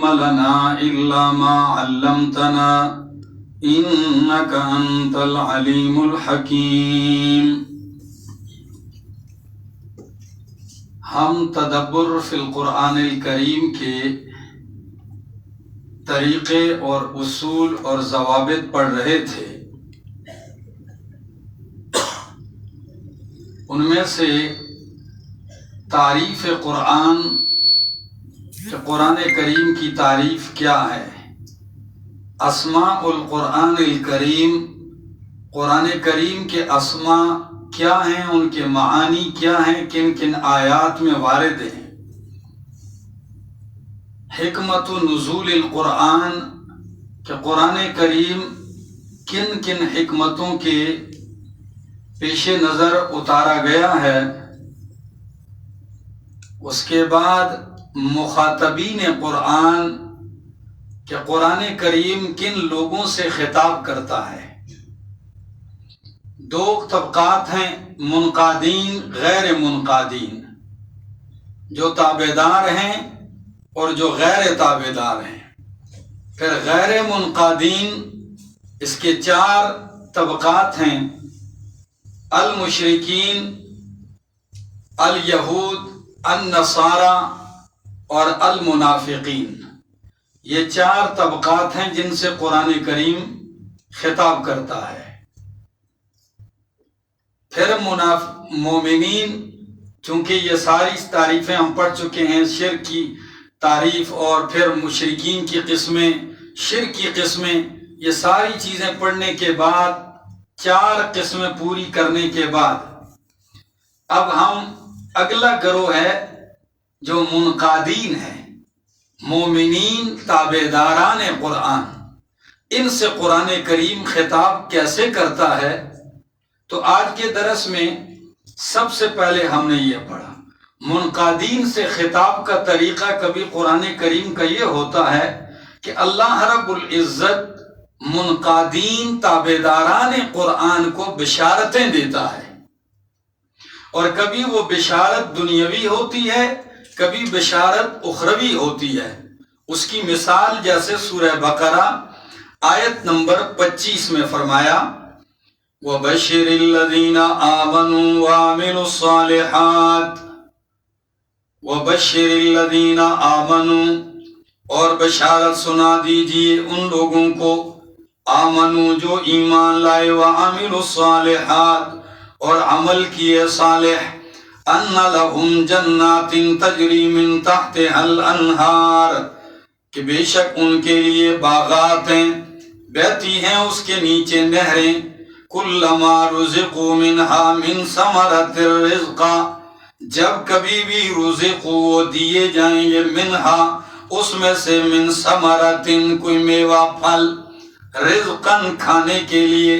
علم لنا إلا ما علمتنا إنك أنت العليم الحكيم۔ ہم تدبر فی القرآن الکریم کے طریقے اور اصول اور ضوابط پڑھ رہے تھے۔ ان میں سے تعریف قرآن کہ قرآن کریم کی تعریف کیا ہے، اسماء القرآن الکریم، قرآن کریم کے اسماء کیا ہیں، ان کے معانی کیا ہیں، کن کن آیات میں وارد ہیں، حکمت نزول القرآن کہ قرآن کریم کن کن حکمتوں کے پیش نظر اتارا گیا ہے۔ اس کے بعد مخاطبین قرآن کہ قرآن کریم کن لوگوں سے خطاب کرتا ہے۔ دو طبقات ہیں، منقادین، غیر منقادین، جو تابعدار ہیں اور جو غیر تابعدار ہیں۔ پھر غیر منقادین، اس کے چار طبقات ہیں، المشرکین، الیہود، النصارى اور المنافقین۔ یہ چار طبقات ہیں جن سے قرآن کریم خطاب کرتا ہے۔ پھر مومنین، چونکہ یہ ساری تعریفیں ہم پڑھ چکے ہیں، شرک کی تعریف اور پھر مشرکین کی قسمیں، شرک کی قسمیں، یہ ساری چیزیں پڑھنے کے بعد، چار قسمیں پوری کرنے کے بعد اب ہم اگلا گروہ ہے جو منقادین ہے، مومنین، تابعداران قرآن۔ ان سے قرآن کریم خطاب کیسے کرتا ہے؟ تو آج کے درس میں سب سے پہلے ہم نے یہ پڑھا، منقادین سے خطاب کا طریقہ کبھی قرآن کریم کا یہ ہوتا ہے کہ اللہ رب العزت منقادین، تابعداران قرآن کو بشارتیں دیتا ہے، اور کبھی وہ بشارت دنیاوی ہوتی ہے، کبھی بشارت اخروی ہوتی ہے۔ اس کی مثال جیسے سورہ بقرہ آیت نمبر 25 میں فرمایا، وَبَشِّرِ الَّذِينَ آمَنُوا وَعَمِلُوا الصَّالِحَاتِ، وَبَشِّرِ الَّذِينَ آمَنُوا، اور بشارت سنا دیجئے ان لوگوں کو، آمنوا جو ایمان لائے، وَعَمِلُوا الصَّالِحَاتِ اور عمل کیے صالح، ان لہم جنات تجری من تحتها الانہار، کہ بے شک ان کے لیے باغات ہیں، بہتی ہیں اس کے نیچے نہریں، کلما رزقوا منہا من ثمرۃ الرزق، جب کبھی بھی رزقوا وہ دیے جائیں گے، منہا اس میں سے، من ثمرۃ کوئی میوہ پھل، رزقاً کھانے کے لیے،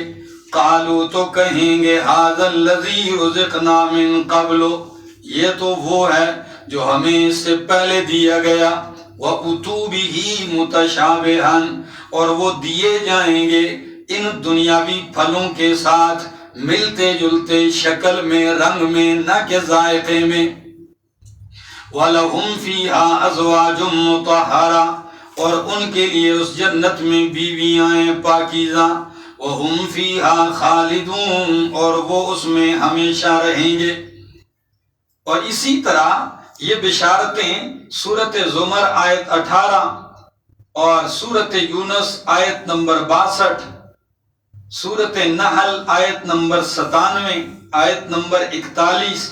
قالوا تو کہیں گے، ھذا الذی رزقنا من قبل، یہ تو وہ ہے جو ہمیں اس سے پہلے دیا گیا، وَأُتُوا بِهِ مُتَشَابِهًا اور وہ دیے جائیں گے ان دنیاوی پھلوں کے ساتھ ملتے جلتے شکل میں، رنگ میں، نہ کہ ذائقے میں، وَلَهُمْ فِيهَا أَزْوَاجٌ مُطَهَّرَةٌ اور ان کے لیے اس جنت میں بیویاں ہیں پاکیزہ، وَهُمْ فِيهَا خَالِدُونَ اور وہ اس میں ہمیشہ رہیں گے۔ اور اسی طرح یہ بشارتیں سورۃ زمر آیت 18 اور سورۃ یونس آیت نمبر 62، سورۃ نحل آیت نمبر 97، آیت نمبر 41،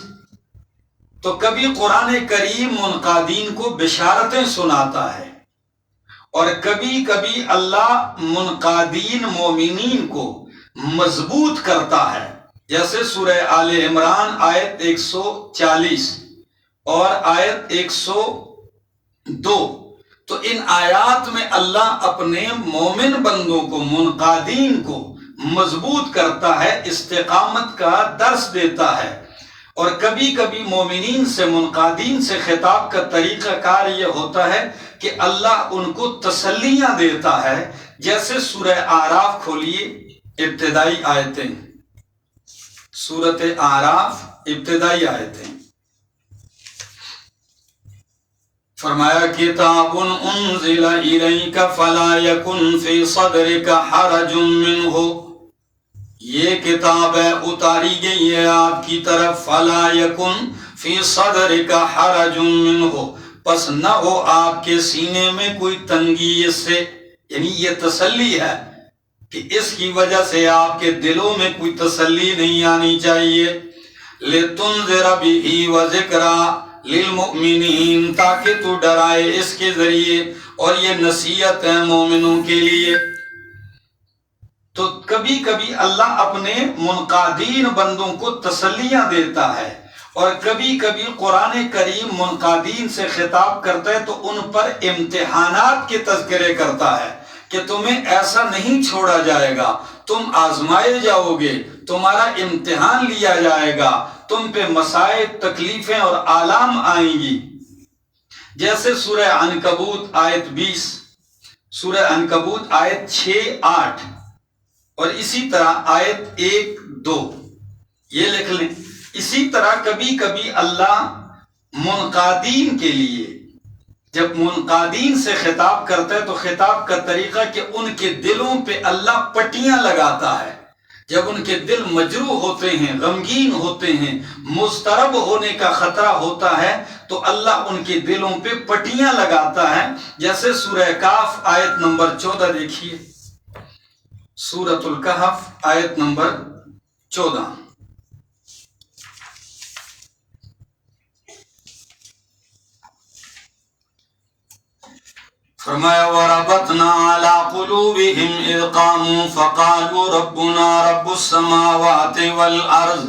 تو کبھی قرآن کریم منقادین کو بشارتیں سناتا ہے، اور کبھی کبھی اللہ منقادین مومنین کو مضبوط کرتا ہے، جیسے سورہ آل عمران آیت 140 اور آیت 102۔ تو ان آیات میں اللہ اپنے مومن بندوں کو، منقادین کو مضبوط کرتا ہے، استقامت کا درس دیتا ہے۔ اور کبھی کبھی مومنین سے، منقادین سے خطاب کا طریقہ کار یہ ہوتا ہے کہ اللہ ان کو تسلیاں دیتا ہے، جیسے سورہ اعراف کھولیے، ابتدائی آیتیں، سورۃ اعراف ابتدائی آیتیں، فرمایا کتاب انزل الیک فلا یکن فی صدرک حرج منہ، یہ کتاب ہے اتاری گئی ہے آپ کی طرف، فلا یکن فی صدرک حرج منہ، پس نہ ہو آپ کے سینے میں کوئی تنگی اس سے، یعنی یہ تسلی ہے کہ اس کی وجہ سے آپ کے دلوں میں کوئی تسلی نہیں آنی چاہیے۔ لِتُنذِرَ بِهِ وَذِكْرَى لِلْمُؤْمِنِينَ، تاکہ تو ڈرائے اس کے ذریعے اور یہ نصیحت ہے مومنوں کے لیے۔ تو کبھی کبھی اللہ اپنے منقادین بندوں کو تسلیاں دیتا ہے، اور کبھی کبھی قرآن کریم منقادین سے خطاب کرتا ہے تو ان پر امتحانات کے تذکرے کرتا ہے کہ تمہیں ایسا نہیں چھوڑا جائے گا، تم آزمائے جاؤ گے، تمہارا امتحان لیا جائے گا، تم پہ مسائب، تکلیفیں اور آلام آئیں گی۔ جیسے سورہ عنکبوت آیت 20، سورہ عنکبوت آیت 6-8، اور اسی طرح آیت 1-2 یہ لکھ لیں۔ اسی طرح کبھی کبھی اللہ منقادین کے لیے جب منقادین سے خطاب کرتا ہے تو خطاب کا طریقہ کہ ان کے دلوں پہ اللہ پٹیاں لگاتا ہے۔ جب ان کے دل مجروح ہوتے ہیں، غمگین ہوتے ہیں، مضطرب ہونے کا خطرہ ہوتا ہے تو اللہ ان کے دلوں پہ پٹیاں لگاتا ہے۔ جیسے سورہ کہف آیت نمبر 14 دیکھیے، سورۃ الکہف آیت نمبر 14۔ فرمایا وَرَبَطْنَا عَلَىٰ قُلُوبِهِمْ إِذْ قَامُوا فَقَالُوا رَبُّنَا رَبُّ السَّمَاوَاتِ وَالْأَرْضِ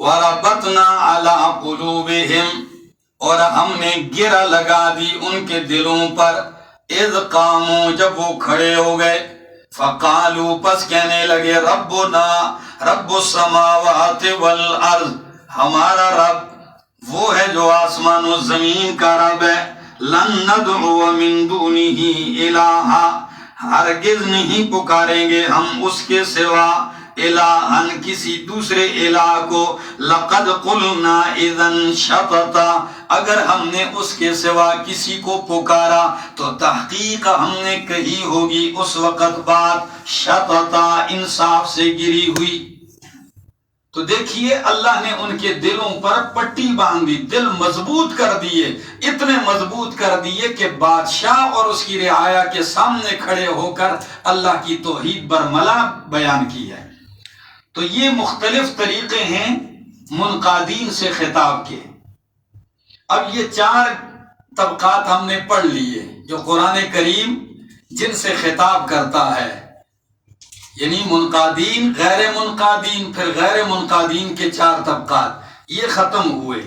وَرَبَطْنَا عَلَىٰ قُلُوبِهِمْ، اور ہم نے گرہ لگا دی ان کے دلوں پر، اذ قاموا جب وہ کھڑے ہو گئے، فقالوا پس کہنے لگے ربنا رب السماوات والارض، ہمارا رب وہ ہے جو آسمان و زمین کا رب ہے، لن ندعو من دونہ الہا، ہرگز نہیں پکاریں گے ہم اس کے سوا الہن کسی دوسرے الہ کو، لقد قلنا اذن شططا، اگر ہم نے اس کے سوا کسی کو پکارا تو تحقیق ہم نے کہی ہوگی اس وقت بات شططا، انصاف سے گری ہوئی۔ تو دیکھیے اللہ نے ان کے دلوں پر پٹی باندھی، دل مضبوط کر دیے، اتنے مضبوط کر دیے کہ بادشاہ اور اس کی رعایا کے سامنے کھڑے ہو کر اللہ کی توحید برملا بیان کی ہے۔ تو یہ مختلف طریقے ہیں منقادین سے خطاب کے۔ اب یہ 4 طبقات ہم نے پڑھ لیے جو قرآن کریم جن سے خطاب کرتا ہے، یعنی منقادین، غیر منقادین، پھر غیر منقادین کے 4 طبقات یہ ختم ہوئے۔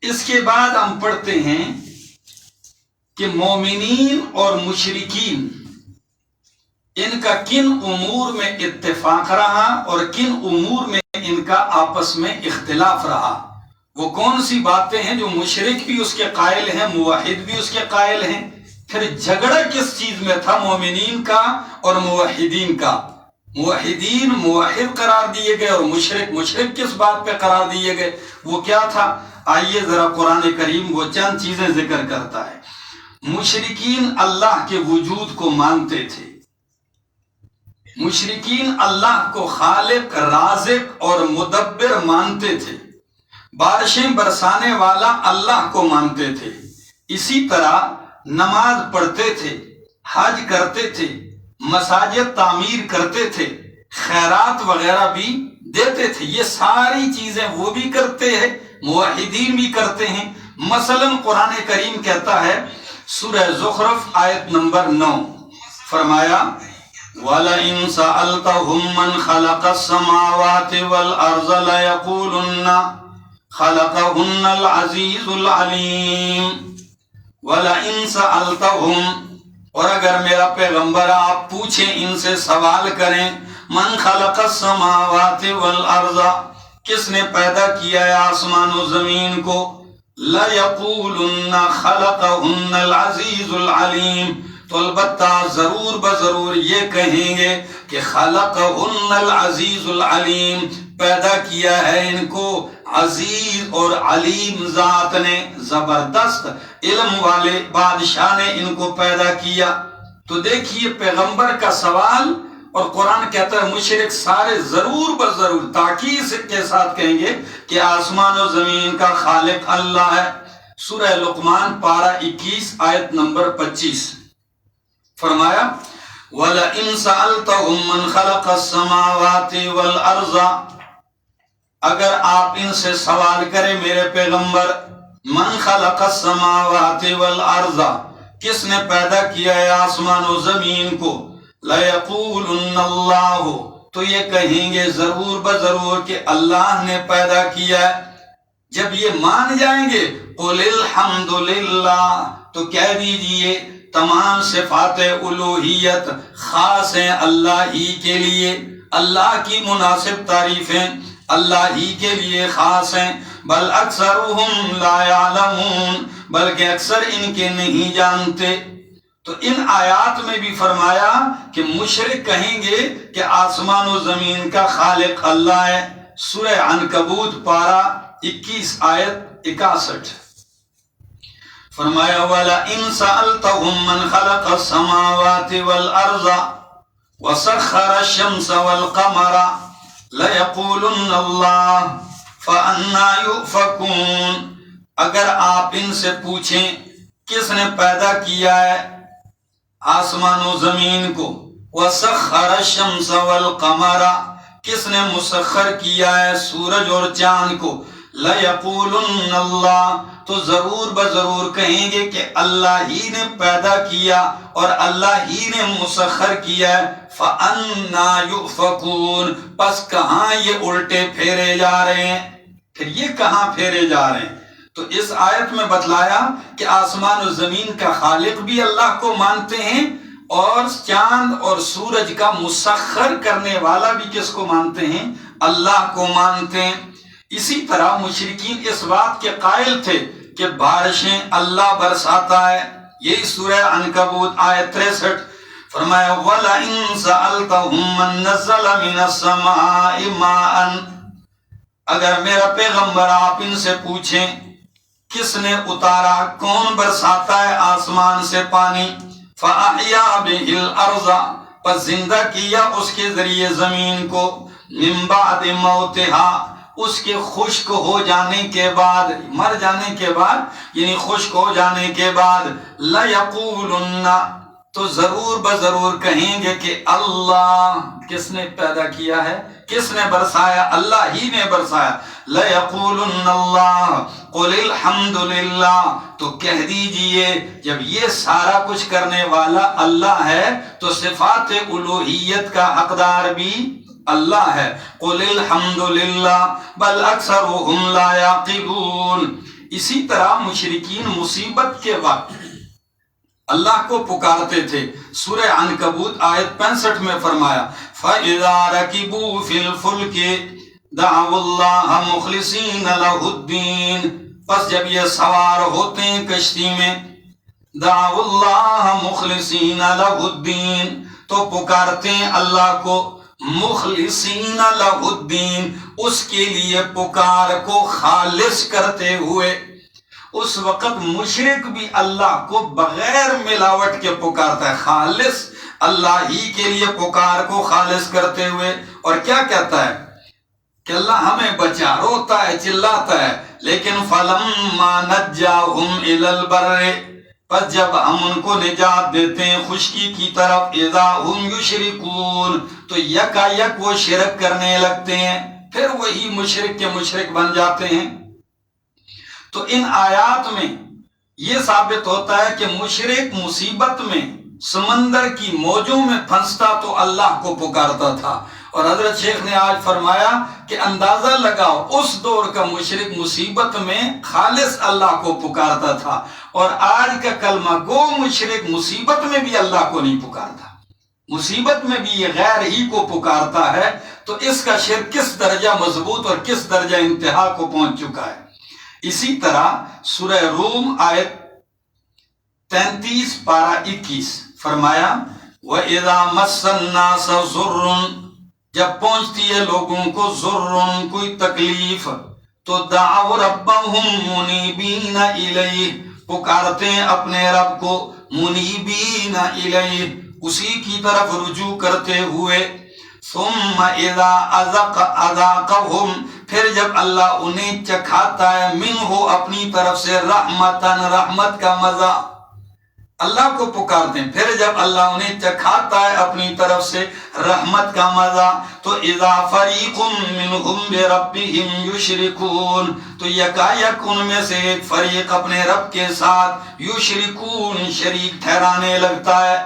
اس کے بعد ہم پڑھتے ہیں کہ مومنین اور مشرکین ان کا کن امور میں اتفاق رہا اور کن امور میں ان کا آپس میں اختلاف رہا۔ وہ کون سی باتیں ہیں جو مشرک بھی اس کے قائل ہیں، موحد بھی اس کے قائل ہیں۔ پھر جھگڑا کس چیز میں تھا مومنین کا اور موحدین کا؟ موحدین موحد قرار دیے گئے اور مشرک مشرک کس بات پہ قرار دیے گئے؟ وہ کیا تھا؟ آئیے ذرا قرآن کریم وہ چند چیزیں ذکر کرتا ہے۔ مشرکین اللہ کے وجود کو مانتے تھے، مشرکین اللہ کو خالق، رازق اور مدبر مانتے تھے، بارشیں برسانے والا اللہ کو مانتے تھے، اسی طرح نماز پڑھتے تھے، حج کرتے تھے، مساجد تعمیر کرتے تھے، خیرات وغیرہ بھی دیتے تھے۔ یہ ساری چیزیں وہ بھی کرتے ہیں، موحدین بھی کرتے ہیں۔ مثلا قرآن کریم کہتا ہے سورہ زخرف آیت نمبر 9، فرمایا وَلَئِن سَأَلْتَهُم مَّنْ خَلَقَ السَّمَاوَاتِ وَالْأَرْضَ لَيَقُولُنَّ خَلَقَهُنَّ الْعَزِيزُ الْعَلِيمُ۔ وَلَئِن سَأَلْتَهُم، اور اگر میرا پیغمبر آپ پوچھیں، ان سے سوال کریں، من خلق السماوات والارض، کس نے پیدا کیا ہے آسمان و زمین کو، لَيَقُولُنَّ خَلَقَهُنَّ الْعَزِيزُ الْعَلِيمُ، تو البتہ ضرور بضرور یہ کہیں گے کہ خلقهن العزیز العلیم، پیدا کیا ہے ان کو عزیز اور علیم ذات نے، زبردست علم والے بادشاہ نے ان کو پیدا کیا۔ تو دیکھیے پیغمبر کا سوال، اور قرآن کہتا ہے مشرک سارے ضرور بضرور تاکید کے ساتھ کہیں گے کہ آسمان و زمین کا خالق اللہ ہے۔ سورہ لقمان پارہ 21 آیت نمبر 25 فرمایا وَلَئِن سَأَلْتَهُم مَّنْ خَلَقَ السَّمَاوَاتِ وَالْأَرْضَ، اگر آپ ان سے سوال کریں میرے پیغمبر، من خلق السماوات والارض، کس نے پیدا کیا ہے آسمان و زمین کو، لَيَقُولُنَّ اللَّهُ، تو یہ کہیں گے ضرور بضرور کہ اللہ نے پیدا کیا ہے۔ جب یہ مان جائیں گے قُلِ الْحَمْدُ لِلَّهِ، تو کہہ دیجئے تمام صفات الوہیت خاص ہیں اللہ ہی کے لیے، اللہ کی مناسب تعریفیں اللہ ہی کے لیے خاص ہیں، بل اکثرهم لا يعلمون، بلکہ اکثر ان کے نہیں جانتے۔ تو ان آیات میں بھی فرمایا کہ مشرک کہیں گے کہ آسمان و زمین کا خالق اللہ ہے۔ سورہ عنکبوت پارہ 21 آیت 61 فرمایا وَلَئِن سَأَلْتَهُم مَّنْ خَلَقَ السَّمَاوَاتِ وَالْأَرْضَ وَسَخَّرَ الشَّمْسَ وَالْقَمَرَ لَيَقُولُنَّ اللَّهُ فَأَنَّىٰ يُؤْفَكُونَ، اگر آپ ان سے پوچھیں کس نے پیدا کیا ہے آسمان و زمین کو، وَسَخَّرَ الشَّمْسَ وَالْقَمَرَ، کس نے مسخر کیا ہے سورج اور چاند کو، لَيَقُولُنَّ اللَّهُ، تو ضرور بضرور کہیں گے کہ اللہ ہی نے پیدا کیا اور اللہ ہی نے مسخر کیا ہے۔ فَأَنَّىٰ يُؤْفَكُونَ، پس کہاں یہ الٹے پھیرے جا رہے ہیں، پھر یہ کہاں پھیرے جا رہے ہیں۔ تو اس آیت میں بتلایا کہ آسمان و زمین کا خالق بھی اللہ کو مانتے ہیں، اور چاند اور سورج کا مسخر کرنے والا بھی کس کو مانتے ہیں، اللہ کو مانتے ہیں۔ اسی طرح مشرکین اس بات کے قائل تھے کہ بارشیں اللہ برساتا ہے، یہی سورہ عنکبوت آیت 63 فرمایا وَلَئِن سَأَلْتَهُم مَّن نَّزَّلَ مِنَ السَّمَاءِ مَاءً، اگر میرا پیغمبر آپ ان سے پوچھیں کس نے اتارا، کون برساتا ہے آسمان سے پانی، فَأَحْيَا بِهِ الْأَرْضَ، پس زندہ کیا اس کے ذریعے زمین کو، مِن بَعْدِ مَوْتِهَا، اس کے خشک ہو جانے کے بعد، مر جانے کے بعد یعنی خشک ہو جانے کے بعد، لَيَقُولُنَّ، تو ضرور بضرور کہیں گے کہ اللہ، کس نے پیدا کیا ہے، کس نے برسایا، اللہ ہی نے برسایا۔ لَيَقُولُنَّ اللَّهُ قُلِ الْحَمْدُ لِلَّهِ، تو کہہ دیجئے جب یہ سارا کچھ کرنے والا اللہ ہے تو صفات الوہیت کا حقدار بھی اللہ ہے۔ قُلِ الْحَمْدُ لِلَّهِ بَلْ أَكْثَرُهُمْ لَا يَعْقِلُونَ۔ اسی طرح مشرکین مصیبت کے وقت اللہ کو پکارتے تھے۔ سورہ عنکبوت آیت 65 میں فرمایا فَإِذَا رَكِبُوا فِي الْفُلْكِ دَعَوُا اللَّهَ مُخْلِصِينَ لَهُ الدِّينَ، پس جب یہ سوار ہوتے ہیں کشتی میں، دَعَوُا اللَّهَ مُخْلِصِينَ لَهُ الدِّينَ، تو پکارتے ہیں اللہ کو مخلصین لہ الدین، اس کے لیے پکار کو خالص کرتے ہوئے۔ اس وقت مشرک بھی اللہ کو بغیر ملاوٹ کے پکارتا ہے، خالص اللہ ہی کے لیے پکار کو خالص کرتے ہوئے، اور کیا کہتا ہے کہ اللہ ہمیں بچا، روتا ہے چلاتا ہے، لیکن فَلَمَّا نَجَّاهُمْ إِلَى الْبَرِّ، پس جب ہم ان کو نجات دیتے ہیں خشکی کی طرف، اذا ہم یشرکون، تو یکا یک وہ شرک کرنے لگتے ہیں، پھر وہی مشرک کے مشرک بن جاتے ہیں۔ تو ان آیات میں یہ ثابت ہوتا ہے کہ مشرک مصیبت میں سمندر کی موجوں میں پھنستا تو اللہ کو پکارتا تھا، اور حضرت شیخ نے آج فرمایا کہ اندازہ لگاؤ اس دور کا مشرک مصیبت میں خالص اللہ کو پکارتا تھا، اور آج کا کلمہ گو مشرک مصیبت میں بھی اللہ کو نہیں پکارتا، مصیبت میں بھی یہ غیر ہی کو پکارتا ہے۔ تو اس کا شرک کس درجہ مضبوط اور کس درجہ انتہا کو پہنچ چکا ہے۔ اسی طرح سورہ روم آیت 33 پارہ 21 فرمایا وَإِذَا مَسَّ النَّاسَ ضُرٌّ جب پہنچتی ہے لوگوں کو ضرر کوئی تکلیف تو دعوا ربہم منیبین الیہ، پکارتے ہیں اپنے رب کو منیبین الیہ، اسی کی طرف رجوع کرتے ہوئے، ثم اذا اذاقہم، پھر جب اللہ انہیں چکھاتا ہے منہ اپنی طرف سے رحمتن، رحمت کا مزہ، اللہ کو پکارتے ہیں، پھر جب اللہ انہیں چکھاتا ہے اپنی طرف سے رحمت کا مزہ، تو اذا فریق منہم بربہم یشرکون، تو یکایک ان میں سے ایک فریق اپنے رب کے ساتھ یشرکون، شریک ٹھہرانے لگتا ہے۔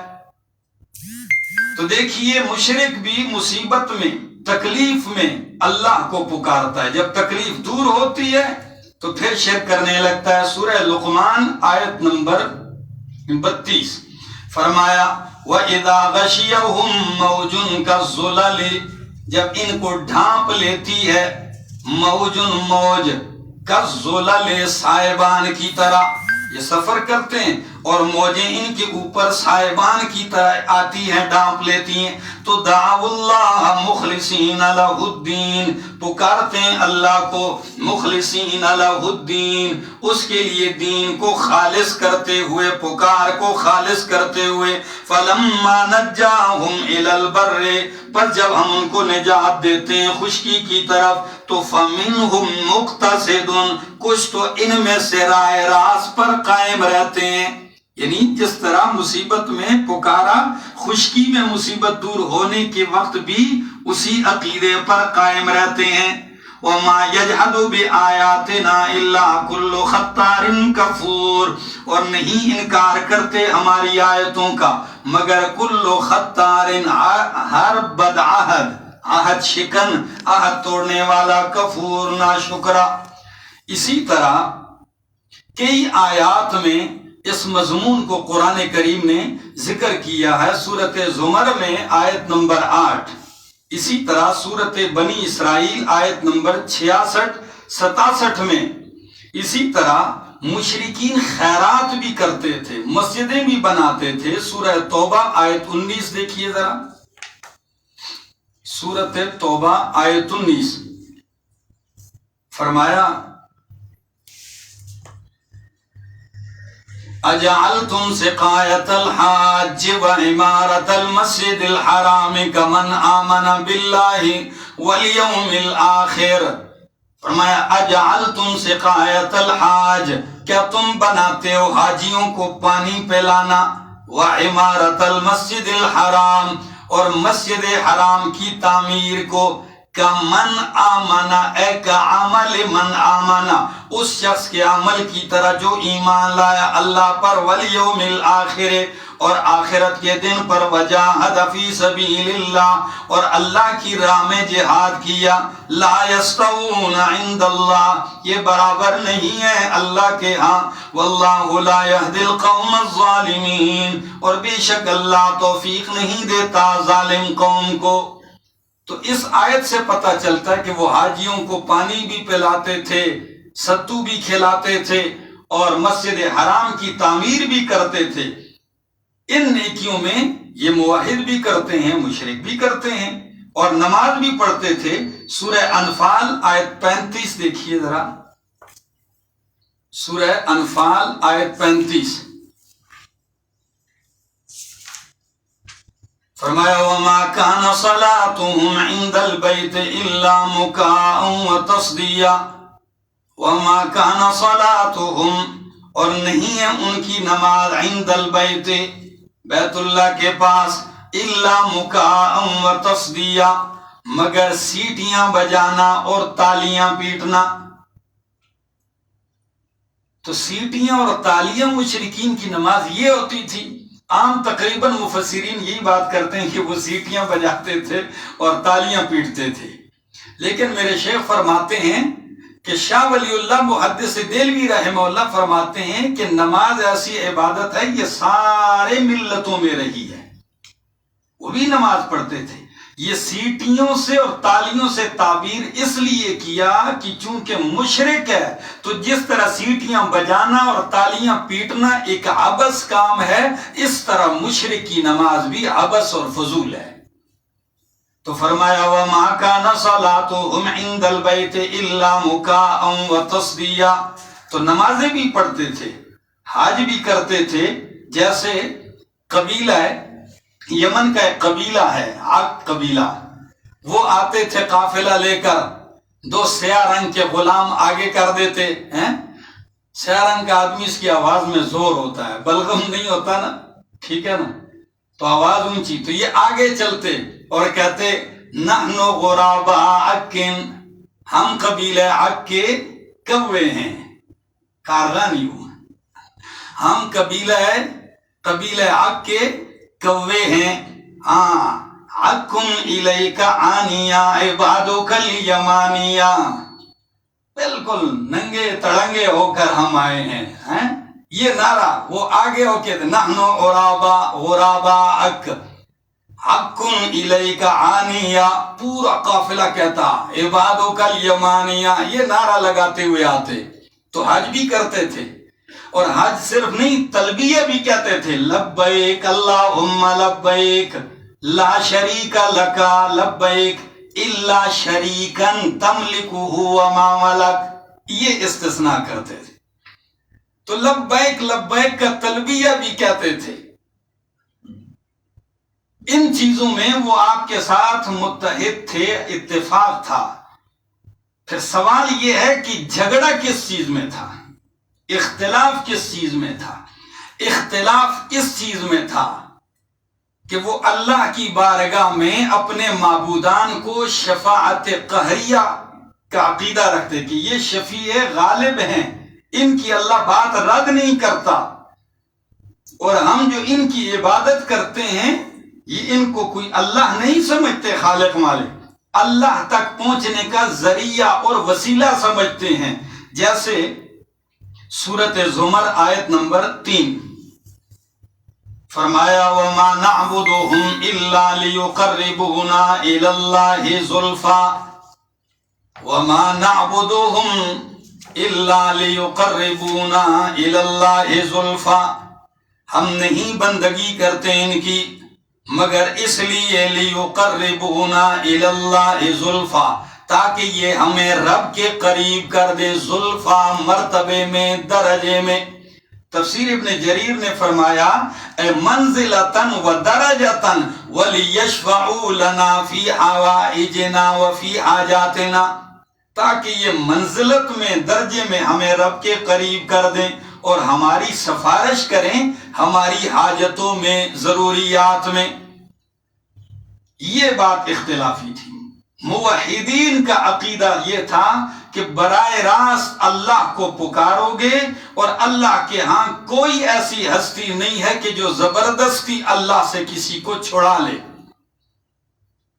تو دیکھیے مشرک بھی مصیبت میں، تکلیف میں اللہ کو پکارتا ہے، جب تکلیف دور ہوتی ہے تو پھر شرک کرنے لگتا ہے۔ سورہ لقمان آیت نمبر 32 فرمایا وَإِذَا غَشِيَهُمْ مَوْجٌ كَالظُّلَلِ، جب ان کو ڈھانپ لیتی ہے موج، موج كَالظُّلَلِ، سائبان کی طرح، یہ سفر کرتے ہیں اور موجیں ان کے اوپر سائبان کی طرح آتی ہیں، ڈانپ لیتی ہیں، تو دعوا اللہ مخلصین لہ الدین، پکارتے ہیں اللہ کو مخلصین لہ الدین، اس کے لیے دین کو خالص کرتے ہوئے، پکار کو خالص کرتے ہوئے، فلما نجاہم الی البر، پر جب ہم ان کو نجات دیتے ہیں خشکی کی طرف، تو فمنہم مقتصد، کچھ تو ان میں سے راہ راست پر قائم رہتے ہیں، یعنی جس طرح مصیبت میں پکارا، خشکی میں مصیبت دور ہونے کے وقت بھی اسی عقیدے پر قائم رہتے ہیں۔ وَمَا يَجْحَدُ بِآيَاتِنَا إِلَّا كُلُّ خَطَّارٍ كَفُورٍ، اور نہیں انکار کرتے ہماری آیتوں کا مگر کل خطار، ہر بدعہد، عہد شکن، عہد توڑنے والا، کفور، ناشکرا۔ اسی طرح کئی آیات میں اس مضمون کو قرآن کریم نے ذکر کیا ہے۔ سورۃ زمر میں آیت نمبر 8، اسی طرح سورۃ بنی اسرائیل آیت نمبر 66 67 میں، اسی طرح مشرکین خیرات بھی کرتے تھے، مسجدیں بھی بناتے تھے۔ سورہ توبہ آیت 19 دیکھیے ذرا، سورۃ توبہ آیت 19 فرمایا اجعلتم سقایت الحاج وعمارت المسجد الحرام کمن آمن باللہ والیوم الآخر، فرمایا اجعلتم سقایت الحاج، کیا تم بناتے ہو حاجیوں کو پانی پلانا، وعمارت المسجد الحرام، اور مسجد حرام کی تعمیر کو، کمن آمنا، اے کعمل من آمنا، اس شخص کے عمل کی طرح جو ایمان لایا اللہ پر، والیوم الآخر، اور آخرت کے دن پر، وجاہد فی سبیل اللہ، اور اللہ کی راہ میں جہاد کیا، لا یستوون عند اللہ، یہ برابر نہیں ہے اللہ کے ہاں، واللہ لا یہدی القوم الظالمین، اور بے شک اللہ توفیق نہیں دیتا ظالم قوم کو۔ تو اس آیت سے پتہ چلتا ہے کہ وہ حاجیوں کو پانی بھی پلاتے تھے، ستو بھی کھلاتے تھے، اور مسجد حرام کی تعمیر بھی کرتے تھے۔ ان نیکیوں میں یہ موحد بھی کرتے ہیں، مشرک بھی کرتے ہیں، اور نماز بھی پڑھتے تھے۔ سورہ انفال آیت 35 دیکھیے ذرا، سورہ انفال آیت 35 فرمایا وَمَا كَانَ صَلَاتُهُمْ عِنْدَ الْبَيْتِ إِلَّا مُكَاءً وَتَصْدِيًّا، وَمَا كَانَ صَلَاتُهُمْ، اور نہیں ہے ان کی نماز، عند البیت، بیت اللہ کے پاس، إِلَّا مُكَاءً وَتَصْدِيًّا، مگر سیٹیاں بجانا اور تالیاں پیٹنا۔ تو سیٹیاں اور تالیاں مشرکین کی نماز یہ ہوتی تھی۔ عام تقریباً مفسرین یہی بات کرتے ہیں کہ وہ سیٹیاں بجاتے تھے اور تالیاں پیٹتے تھے، لیکن میرے شیخ فرماتے ہیں کہ شاہ ولی اللہ محدث دہلوی رحمہ اللہ فرماتے ہیں کہ نماز ایسی عبادت ہے یہ سارے ملتوں میں رہی ہے، وہ بھی نماز پڑھتے تھے۔ یہ سیٹیوں سے اور تالیوں سے تعبیر اس لیے کیا کہ چونکہ مشرک ہے تو جس طرح سیٹیاں بجانا اور تالیاں پیٹنا ایک عبث کام ہے، اس طرح مشرک کی نماز بھی عبث اور فضول ہے۔ تو فرمایا وما کان صلاتهم عند البیت الا مکاء وتصدیہ، تو نمازیں بھی پڑھتے تھے، حج بھی کرتے تھے. جیسے قبیلہ ہے، یمن کا ایک قبیلہ ہے عق قبیلہ، وہ آتے تھے قافلہ لے کر، 2 سیاہ رنگ کے غلام آگے کر دیتے ہیں. سیاہ رنگ کا آدمی اس کی آواز میں زور ہوتا ہے، بلغم نہیں ہوتا نا، ٹھیک ہے نا، تو آواز اونچی، تو یہ آگے چلتے اور کہتے نحن غراباء عکن، ہم قبیلہ عق کے کوے ہیں، کارغا نہیں ہوں، ہم قبیلہ عق کے کوے ہیں. ہاں عکن الیک عانیہ عبادک الیمانیہ، بالکل ننگے تڑنگے ہو کر ہم آئے ہیں. یہ نعرہ وہ آگے ہو کے نحن غراباء عق حقن الیک عانیہ، پورا قافلہ کہتا عبادک الیمانیہ، یہ نعرہ لگاتے ہوئے آتے. تو حج بھی کرتے تھے، اور حج صرف نہیں تلبیہ بھی کہتے تھے، لبیک اللہم لبیک لا شریک لک لبیک الا شریکا تملکہ وما ملک، یہ استثناء کرتے تھے. تو لبیک لبیک کا تلبیہ بھی کہتے تھے. ان چیزوں میں وہ آپ کے ساتھ متحد تھے، اتفاق تھا. پھر سوال یہ ہے کہ جھگڑا کس چیز میں تھا، اختلاف کس چیز میں تھا؟ اختلاف اس چیز میں تھا کہ وہ اللہ کی بارگاہ میں اپنے معبودان کو شفاعت قہریہ کا عقیدہ رکھتے کہ یہ شفیع غالب ہیں، ان کی اللہ بات رد نہیں کرتا، اور ہم جو ان کی عبادت کرتے ہیں یہ ان کو کوئی اللہ نہیں سمجھتے خالق مالک، اللہ تک پہنچنے کا ذریعہ اور وسیلہ سمجھتے ہیں. جیسے سورۃ زمر آیت نمبر 3 فرمایا وما نعبدهم الا ليقربونا الى الله زلفى، وما نعبدهم الا ليقربونا الى الله زلفى، ہم نہیں بندگی کرتے ان کی مگر اس لیے لیقربونا الی اللہ زلفیٰ، تاکہ یہ ہمیں رب کے قریب کر دے، زلفیٰ مرتبے میں، درجے میں. تفسیر ابن جریر نے فرمایا اے منزلتاً و درجتاً ولیشفعوا لنا فی حوائجنا وفی حاجاتنا، تاکہ یہ منزلت میں، درجے میں ہمیں رب کے قریب کر دیں اور ہماری سفارش کریں ہماری حاجتوں میں، ضروریات میں. یہ بات اختلافی تھی. موحدین کا عقیدہ یہ تھا کہ براہ راست اللہ کو پکارو گے، اور اللہ کے ہاں کوئی ایسی ہستی نہیں ہے کہ جو زبردستی اللہ سے کسی کو چھڑا لے.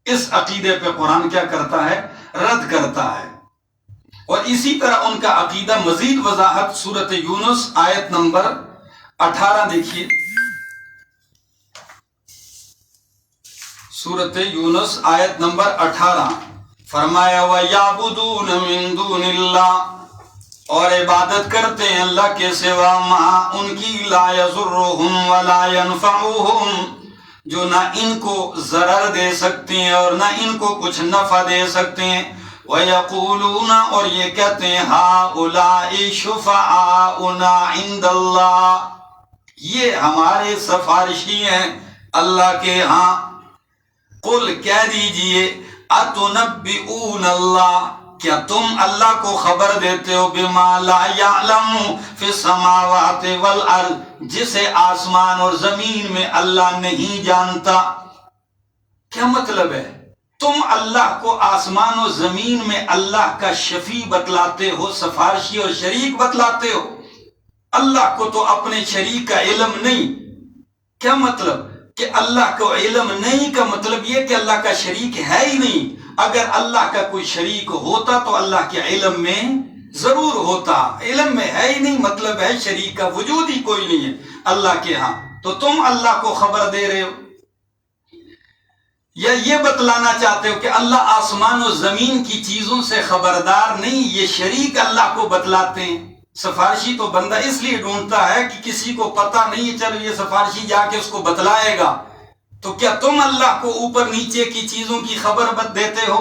اس عقیدے پہ قرآن کیا کرتا ہے؟ رد کرتا ہے. اور اسی طرح ان کا عقیدہ مزید وضاحت سورۃ یونس آیت نمبر 18 دیکھیے. سورۃ یونس آیت نمبر 18 فرمایا وَيَعْبُدُونَ مِن دُونِ اللَّهِ، اور عبادت کرتے ہیں اللہ کے سوا ما ان کی لا يَضُرُّهُمْ وَلَا يَنْفَعُهُمْ، جو نہ ان کو ضرر دے سکتے ہیں اور نہ ان کو کچھ نفع دے سکتے ہیں. وَيَقُولُونَ، اور یہ کہتے ہیں هَؤُلَاءِ شُفَعَاؤُنَا عِندَ اللَّهِ، یہ ہمارے سفارشی ہیں اللہ کے ہاں. قل کہہ دیجئے اتنبئون اللہ، کیا تم اللہ کو خبر دیتے ہو بما لا یعلم فی السماوات والارض، جسے آسمان اور زمین میں اللہ نہیں جانتا. کیا مطلب ہے؟ تم اللہ کو آسمان و زمین میں اللہ کا شفیع بتلاتے ہو، سفارشی اور شریک بتلاتے ہو، اللہ کو تو اپنے شریک کا علم نہیں. کیا مطلب؟ کہ اللہ کو علم نہیں کا مطلب یہ کہ اللہ کا شریک ہے ہی نہیں. اگر اللہ کا کوئی شریک ہوتا تو اللہ کے علم میں ضرور ہوتا، علم میں ہے ہی نہیں، مطلب ہے شریک کا وجود ہی کوئی نہیں ہے اللہ کے ہاں. تو تم اللہ کو خبر دے رہے ہو، یا یہ بتلانا چاہتے ہو کہ اللہ آسمان و زمین کی چیزوں سے خبردار نہیں، یہ شریک اللہ کو بتلاتے ہیں. سفارشی تو بندہ اس لیے ڈھونڈتا ہے کہ کسی کو پتہ نہیں ہے، چلو یہ سفارشی جا کے اس کو بتلائے گا. تو کیا تم اللہ کو اوپر نیچے کی چیزوں کی خبر دیتے ہو؟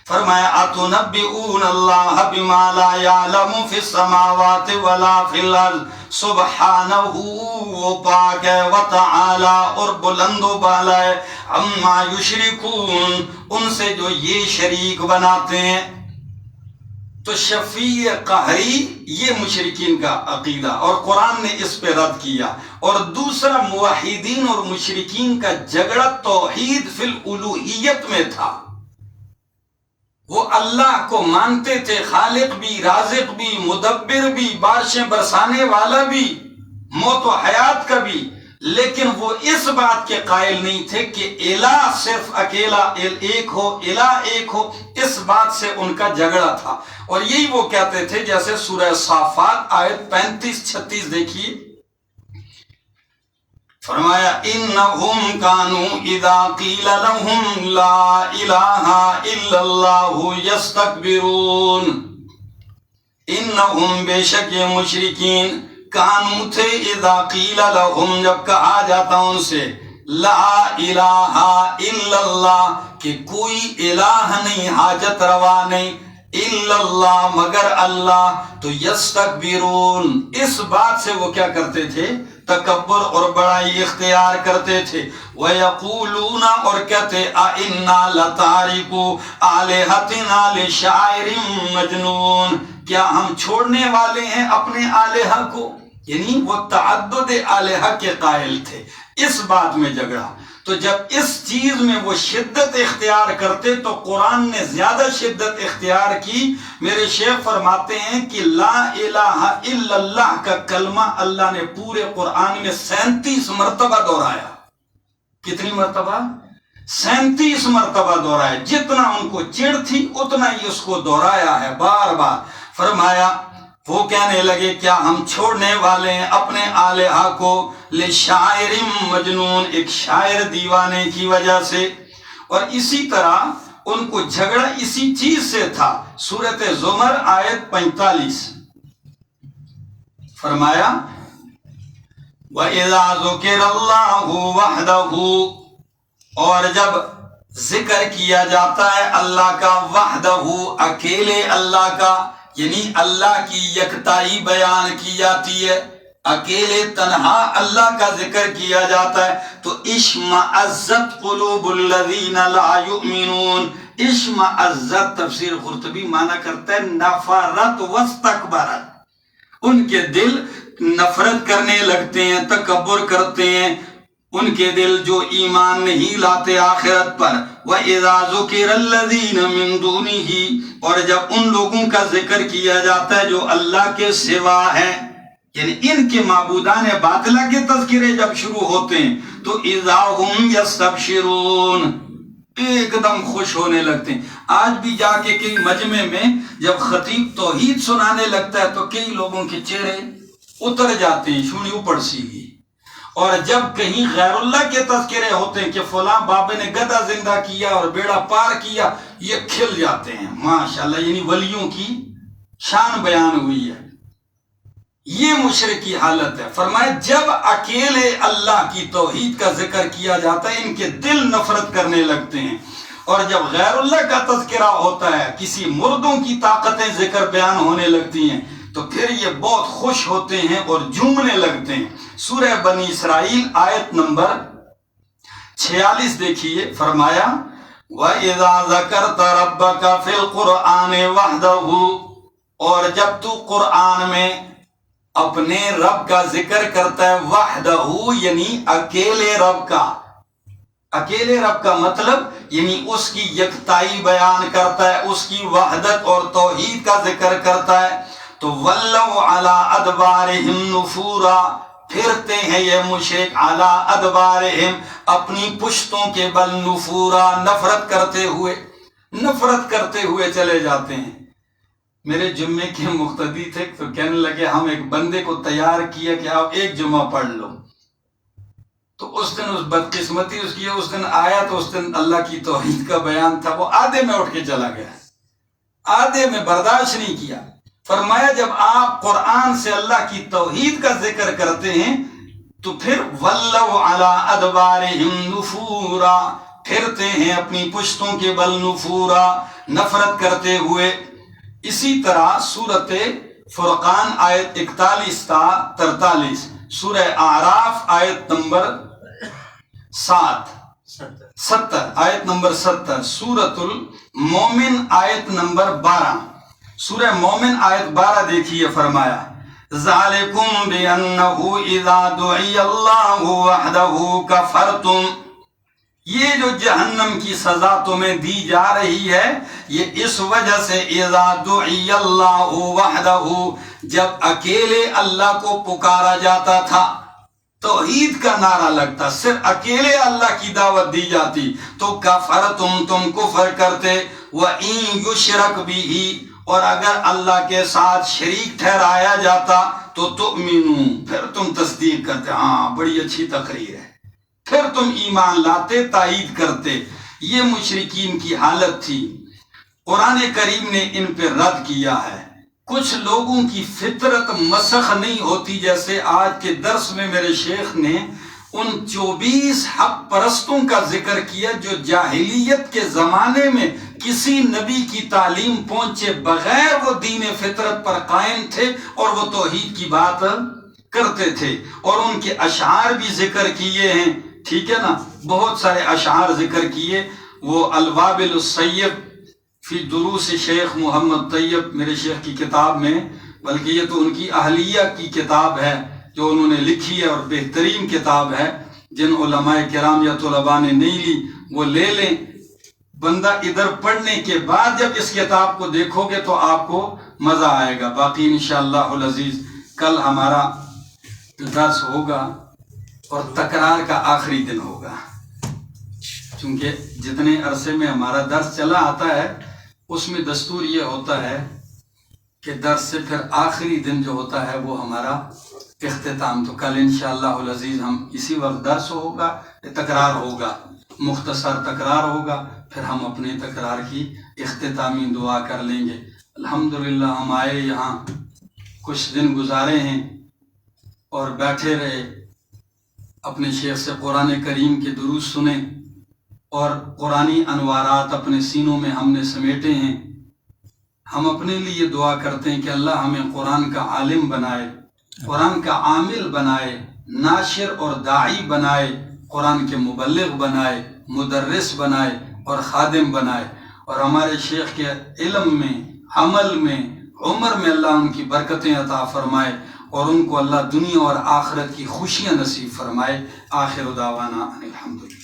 فرمایا اتنبئون اللہ بما لا یعلم فی السماوات ولا فی الارض سبحانہ، وہ پاک ہے، وتعالی، اور بلند و بالا ہے، عما یشرکون، ان سے جو یہ شریک بناتے ہیں۔ تو شفیع قہری یہ مشرکین کا عقیدہ، اور قرآن نے اس پہ رد کیا۔ اور دوسرا، موحدین اور مشرکین کا جھگڑا توحید فی الالوہیت میں تھا۔ وہ اللہ کو مانتے تھے، خالق بھی، رازق بھی، مدبر بھی، بارشیں برسانے والا بھی، موت و حیات کا بھی، لیکن وہ اس بات کے قائل نہیں تھے کہ الہ صرف اکیلا ایک ہو، الہ ایک ہو۔ اس بات سے ان کا جھگڑا تھا، اور یہی وہ کہتے تھے، جیسے سورہ صافات آیت 35-36 دیکھیے، فرمایا انہم کانوا اذا قیل لهم لا الہ الا اللہ یستکبرون، انہم بے شک یہ مشرکین، کانو تھے، اذا قیل لهم جب کہا جاتا ان سے، لا الہ الا اللہ کہ کوئی الہ نہیں، حاجت روا نہیں، الا اللہ مگر اللہ، تو یستکبرون، اس بات سے وہ کیا کرتے تھے؟ تکبر اور بڑائی اختیار کرتے تھے۔ وَيَقُولُونَ، اور کہتے، أَإِنَّا لَتَارِكُو آلِهَتِنَا لِشَاعِرٍ مَجْنُونَ، کیا ہم چھوڑنے والے ہیں اپنے آلہہ کو؟ یعنی وہ تعدد آلہہ کے قائل تھے، اس بات میں جھگڑا۔ تو جب اس چیز میں وہ شدت اختیار کرتے تو قرآن نے زیادہ شدت اختیار کی۔ میرے شیخ فرماتے ہیں کہ لا الہ الا اللہ کا کلمہ اللہ نے پورے قرآن میں 37 مرتبہ دہرایا۔ کتنی مرتبہ؟ 37 مرتبہ دہرایا۔ جتنا ان کو چڑ تھی اتنا ہی اس کو دہرایا ہے، بار بار۔ فرمایا وہ کہنے لگے کیا ہم چھوڑنے والے ہیں اپنے آلہہ کو لشاعر مجنون، ایک شاعر دیوانے کی وجہ سے۔ اور اسی طرح ان کو جھگڑا اسی چیز سے تھا۔ سورۃ زمر آیت 45 فرمایا وَإِذَا ذُكِرَ اللَّهُ وَحْدَهُ، اور جب ذکر کیا جاتا ہے اللہ کا، وحدہ اکیلے اللہ کا، یعنی اللہ کی یکتائی بیان کی جاتی ہے، اکیلے تنہا اللہ کا ذکر کیا جاتا ہے، تو اشمئزت قلوب الذین لا یؤمنون۔ اشمئزت تفسیر قرطبی معنی کرتا ہے نفرت واستکبرت، ان کے دل نفرت کرنے لگتے ہیں، تکبر کرتے ہیں، ان کے دل جو ایمان نہیں لاتے آخرت پر۔ وَإِذَا ذُكِرَ الَّذِينَ مِن دُونِهِ، اور جب ان لوگوں کا ذکر کیا جاتا ہے جو اللہ کے سوا ہیں، یعنی ان کے معبودان باطلہ کے تذکرے جب شروع ہوتے ہیں تو اِذَا هُمْ يَسْتَبْشِرُونَ، ایک دم خوش ہونے لگتے ہیں۔ آج بھی جا کے کئی مجمع میں جب خطیب توحید سنانے لگتا ہے تو کئی لوگوں کے چہرے اتر جاتے ہیں، شونی اوپر سی گئی۔ اور جب کہیں غیر اللہ کے تذکرے ہوتے ہیں کہ فلاں بابے نے گدھا زندہ کیا اور بیڑا پار کیا، یہ کھل جاتے ہیں ماشاءاللہ، یعنی ولیوں کی شان بیان ہوئی ہے۔ یہ مشرک کی حالت ہے۔ فرمایا جب اکیلے اللہ کی توحید کا ذکر کیا جاتا ہے ان کے دل نفرت کرنے لگتے ہیں، اور جب غیر اللہ کا تذکرہ ہوتا ہے، کسی مردوں کی طاقتیں ذکر بیان ہونے لگتی ہیں، تو پھر یہ بہت خوش ہوتے ہیں اور جھومنے لگتے ہیں۔ سورہ بنی اسرائیل آیت نمبر 46 دیکھیے، فرمایا وَإِذَا ذَكَرْتَ رَبَّكَ فِي الْقُرْآنِ وَحْدَهُ، اور جب تو قرآن میں اپنے رب کا ذکر کرتا ہے، وحدہ یعنی اکیلے رب کا، اکیلے رب کا مطلب یعنی اس کی یکتائی بیان کرتا ہے، اس کی وحدت اور توحید کا ذکر کرتا ہے، تو وَلَّوْا عَلَىٰ أَدْبَارِهِمْ نُفُورًا، پھرتے ہیں یہ مشرک عَلَىٰ أَدْبَارِهِمْ اپنی پشتوں کے بل، نفورا نفرت کرتے ہوئے چلے جاتے ہیں۔ میرے جمعے کے مقتدی تھے تو کہنے لگے ہم ایک بندے کو تیار کیا کہ آپ ایک جمعہ پڑھ لو، تو اس دن اس بدقسمتی اس کی، اس دن آیا تو اس دن اللہ کی توحید کا بیان تھا، وہ آدھے میں اٹھ کے چلا گیا، آدھے میں برداشت نہیں کیا۔ فرمایا جب آپ قرآن سے اللہ کی توحید کا ذکر کرتے ہیں تو پھر ولوا علی ادبارہم نفورا، پھرتے ہیں اپنی پشتوں کے بل نفورا، نفرت کرتے ہوئے۔ اسی طرح سورۃ فرقان آیت 41 تا 43، سورہ اعراف آیت نمبر 70 آیت نمبر 70، سورۃ المومن آیت نمبر 12۔ سورہ مومن آیت 12 دیکھیے، فرمایا ذالکم بأنہ اذا دعی اللہ وحدہ کفرتم، یہ جو جہنم کی سزا تمہیں دی جا رہی ہے یہ اس وجہ سے اذا دعی اللہ وحدہ، جب اکیلے اللہ کو پکارا جاتا تھا، توحید کا نعرہ لگتا، صرف اکیلے اللہ کی دعوت دی جاتی تو کفرتم، تم کفر کرتے، وَإِن يُشْرَكْ بِهِ، اور اگر اللہ کے ساتھ شریک ٹھہرایا جاتا تو تؤمنون، پھر تم تصدیق کرتے، ہاں بڑی اچھی تقریر ہے، پھر تم ایمان لاتے، تائید کرتے۔ یہ مشرکین کی حالت تھی۔ قرآن کریم نے ان پہ رد کیا ہے۔ کچھ لوگوں کی فطرت مسخ نہیں ہوتی، جیسے آج کے درس میں میرے شیخ نے ان 24 حق پرستوں کا ذکر کیا جو جاہلیت کے زمانے میں کسی نبی کی تعلیم پہنچے بغیر وہ دین فطرت پر قائم تھے اور وہ توحید کی بات کرتے تھے، اور ان کے اشعار بھی ذکر کیے ہیں، ٹھیک ہے نا، بہت سارے اشعار ذکر کیے۔ وہ الوابل الصیب فی دروس شیخ محمد طیب، میرے شیخ کی کتاب میں، بلکہ یہ تو ان کی اہلیہ کی کتاب ہے جو انہوں نے لکھی ہے اور بہترین کتاب ہے، جن علماء کرام یا طلباء نے نہیں لی وہ لے لیں۔ بندہ ادھر پڑھنے کے بعد جب اس کتاب کو دیکھو گے تو آپ کو مزہ آئے گا۔ باقی انشاءاللہ العزیز کل ہمارا درس ہوگا اور تکرار کا آخری دن ہوگا، چونکہ جتنے عرصے میں ہمارا درس چلا آتا ہے اس میں دستور یہ ہوتا ہے کہ درس سے پھر آخری دن جو ہوتا ہے وہ ہمارا اختتام۔ تو کل انشاءاللہ العزیز ہم اسی وقت درس ہوگا، تکرار ہوگا، مختصر تکرار ہوگا، پھر ہم اپنے تکرار کی اختتامی دعا کر لیں گے۔ الحمدللہ ہم آئے یہاں کچھ دن گزارے ہیں اور بیٹھے رہے، اپنے شیخ سے قرآن کریم کے دروس سنے اور قرآنی انوارات اپنے سینوں میں ہم نے سمیٹے ہیں۔ ہم اپنے لیے دعا کرتے ہیں کہ اللہ ہمیں قرآن کا عالم بنائے، قرآن کا عامل بنائے، ناشر اور داعی بنائے، قرآن کے مبلغ بنائے، مدرس بنائے اور خادم بنائے، اور ہمارے شیخ کے علم میں، عمل میں، عمر میں اللہ ان کی برکتیں عطا فرمائے اور ان کو اللہ دنیا اور آخرت کی خوشیاں نصیب فرمائے۔ آخر دعوانا ان الحمدللہ۔